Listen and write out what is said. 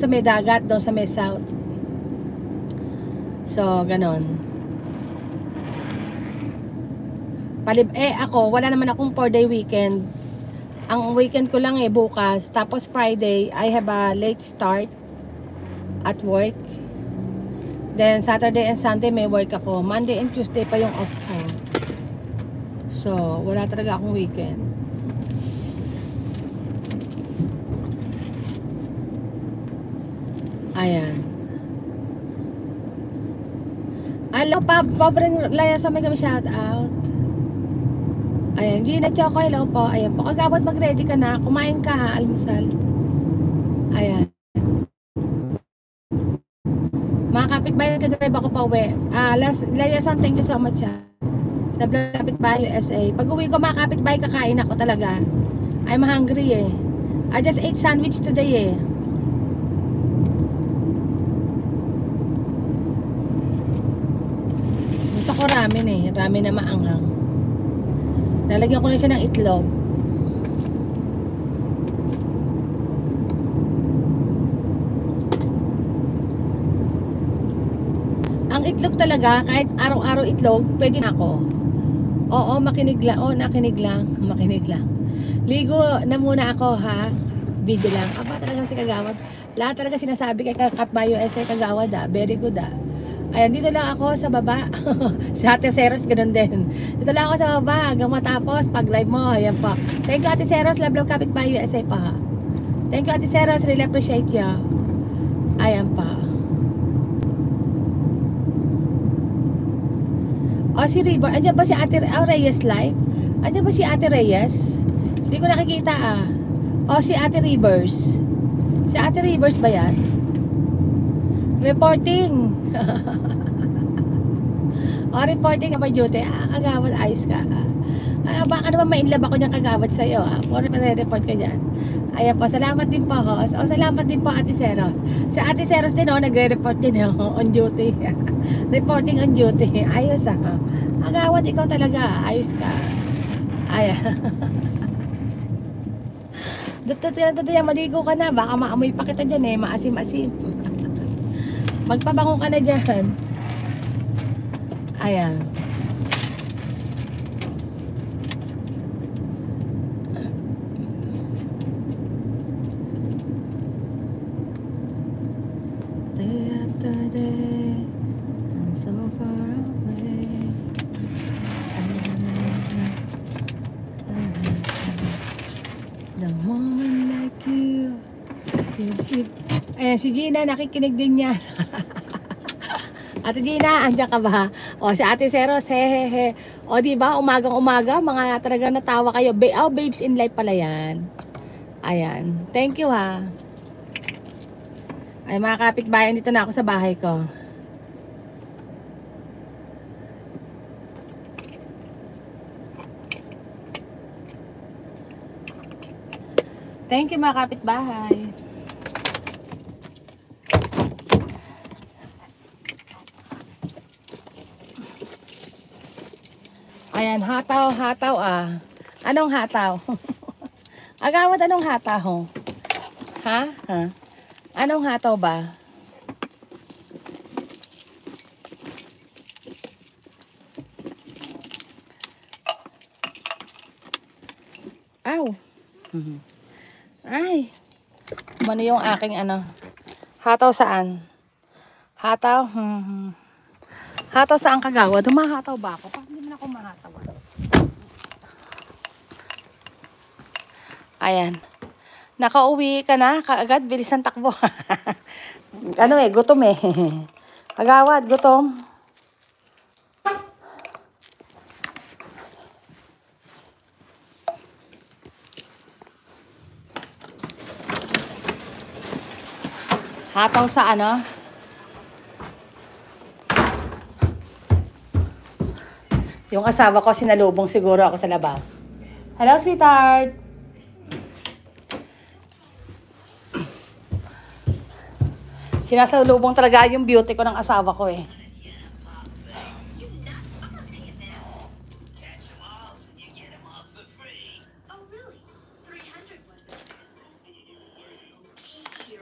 sa may dagat, doon sa may south. So, ganon. Ako, wala naman akong 4-day weekend. Ang weekend ko lang bukas. Tapos Friday, I have a late start at work. Then Saturday and Sunday may work ako. Monday and Tuesday pa yung off ko. So, wala talaga akong weekend. Ayan. Hello, Pobreng Laya sa may kami shout out. Ayan, Gina Choco, hello po. Ayan po, kagawad mag-ready ka na. Kumain ka ha, almusal. Ayan. Mga kapitbahay, nag-drive ako pa uwi. Layasan, thank you so much ha. Double kapitbahay USA. Pag uwi ko mga kapitbahay, kakain ako talaga. I'm hungry eh. I just ate sandwich today eh. Gusto ko ramen eh. Ramen na maanghang. Lalagyan ko na siya ng itlog. Ang itlog talaga, kahit araw-araw itlog, pwede na ako. Oo, makinig lang. Oo, nakinig lang. Makinig lang. Ligo na muna ako ha. Video lang. Aba talagang si Kagawad. Lahat talaga sinasabi kay Kapbayo SA Kagawad Very good Ayan, dito lang ako sa baba. Si Ate Seros, ganun din. Dito lang ako sa baba hanggang matapos pag live mo. Ayan po. Thank you Ate Seros. Love Kapitbahay USA pa ha. Thank you Ate Seros. Really appreciate you. Ayan pa. O si River. Andiyan ba si Ate Reyes live? Andiyan ba si Ate Reyes? Hindi ko nakikita O si Ate Rivers. Si Ate Rivers ba yan? Reporting. Reporting about duty. Kagawad, ayos ka. Baka naman ma-inlove ako niyang Kagawad sa'yo. Puro report ka dyan. Ayan po, salamat din po host. Salamat din po Ate Seros. Si Ate Seros din nagre-report din on duty. Reporting on duty. Ayos Kagawad, ikaw talaga. Ayos ka. Ayan. Dito yan, maligo ka na. Baka maamoy pa kita dyan maasim-asim. Magpabango ka na dyan. Ayan. Day after day, and so far away. The moment like you. Ayan, si Gina, nakikinig din yan. Ate Gina, andyan ka ba? Si Ate Seros, hehehe. Diba, umagang-umaga, mga talaga natawa kayo. Babes in life pala yan. Ayan. Thank you ha. Ay, mga kapitbayan, dito na ako sa bahay ko. Thank you mga kapitbahay. Ayan, hataw Anong hataw? Agawad, anong hataw? Ha? Anong hataw ba? Aw. Ay. Ano yung aking hataw saan? Hataw? Hataw saan Kagawad? Humahataw ba ako? Parang hindi man ako mahataw. Ayan. Nakauwi ka na kaagad, bilisan takbo. Gutom Kagawad, gutom. Hataw sa Yung asawa ko, sinalubong siguro ako sa labas. Hello, sweetheart. Sinasalubong talaga yung beauty ko ng asawa ko